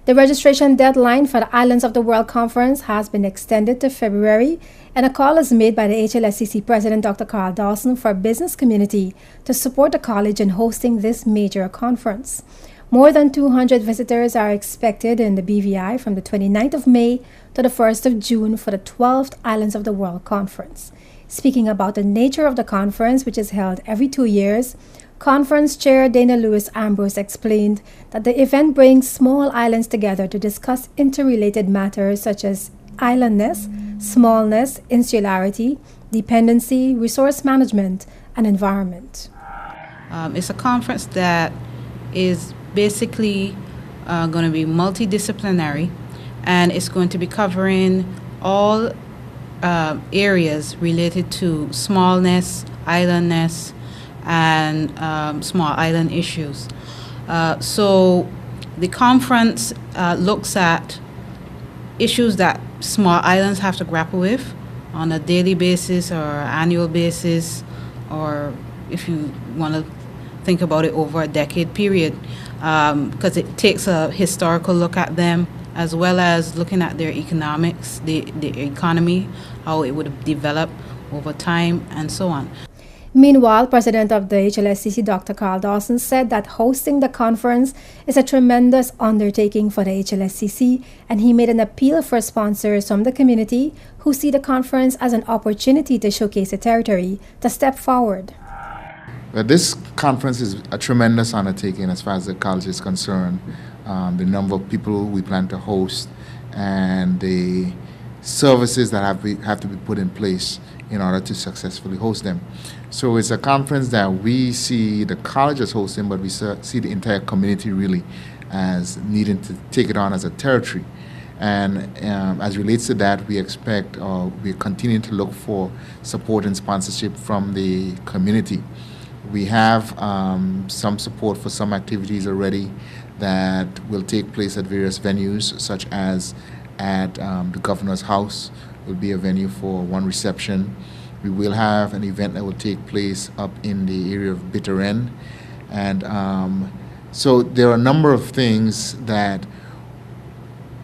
The registration deadline for the Islands of the World Conference has been extended to February, and a call is made by the Hlscc President Dr. Carl Dawson for business community to support the college in hosting this major conference. More than 200 visitors are expected in the BVI from the 29th of May to the 1st of June for the 12th Islands of the World Conference. Speaking about the nature of the conference, which is held every 2 years, Conference Chair Dana Lewis Ambrose explained that the event brings small islands together to discuss interrelated matters such as islandness, smallness, insularity, dependency, resource management, and environment. It's a conference that is basically going to be multidisciplinary, and it's going to be covering all areas related to smallness, islandness, and small island issues. So the conference looks at issues that small islands have to grapple with on a daily basis or annual basis, or if you want to think about it over a decade period, because it takes a historical look at them as well as looking at their economics, the economy, how it would develop over time, and so on. Meanwhile, President of the Hlscc, Dr. Carl Dawson, said that hosting the conference is a tremendous undertaking for the Hlscc, and he made an appeal for sponsors from the community who see the conference as an opportunity to showcase the territory to step forward. This conference is a tremendous undertaking as far as the college is concerned. The number of people we plan to host and the services that have to be put in place in order to successfully host them. So it's a conference that we see the college as hosting, but we see the entire community really as needing to take it on as a territory. And as relates to that, we expect, we're continuing to look for support and sponsorship from the community. We have some support for some activities already that will take place at various venues, such as at the Governor's House will be a venue for one reception. We will have an event that will take place up in the area of Bitter End. And so there are a number of things that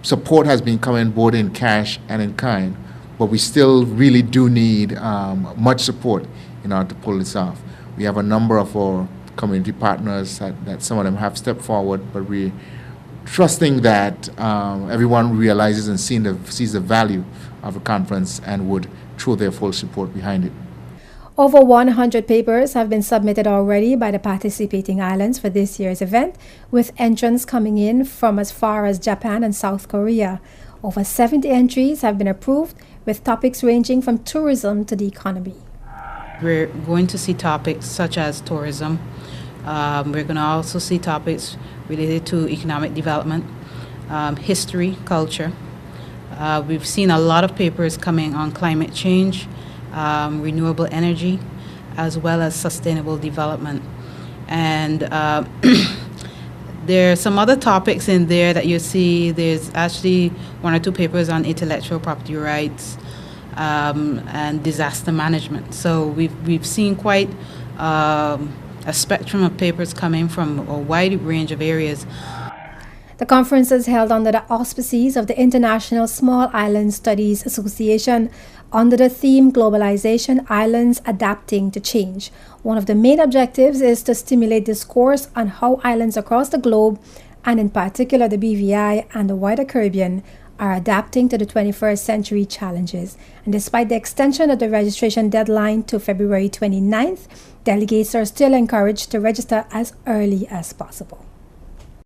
support has been coming both in cash and in kind, but we still really do need much support in order to pull this off. We have a number of our community partners that some of them have stepped forward, but we're trusting that everyone realizes and sees the value of a conference and would throw their full support behind it. Over 100 papers have been submitted already by the participating islands for this year's event, with entrants coming in from as far as Japan and South Korea. Over 70 entries have been approved, with topics ranging from tourism to the economy. We're going to see topics such as tourism. We're going to also see topics related to economic development, history, culture. We've seen a lot of papers coming on climate change, renewable energy, as well as sustainable development. And there are some other topics in there that you see. There's actually 1 or 2 papers on intellectual property rights and disaster management. So we've seen quite a spectrum of papers coming from a wide range of areas. The conference is held under the auspices of the International Small Island Studies Association under the theme Globalization Islands Adapting to Change. One of the main objectives is to stimulate discourse on how islands across the globe, and in particular the BVI and the wider Caribbean, are adapting to the 21st century challenges. And despite the extension of the registration deadline to February 29th, delegates are still encouraged to register as early as possible.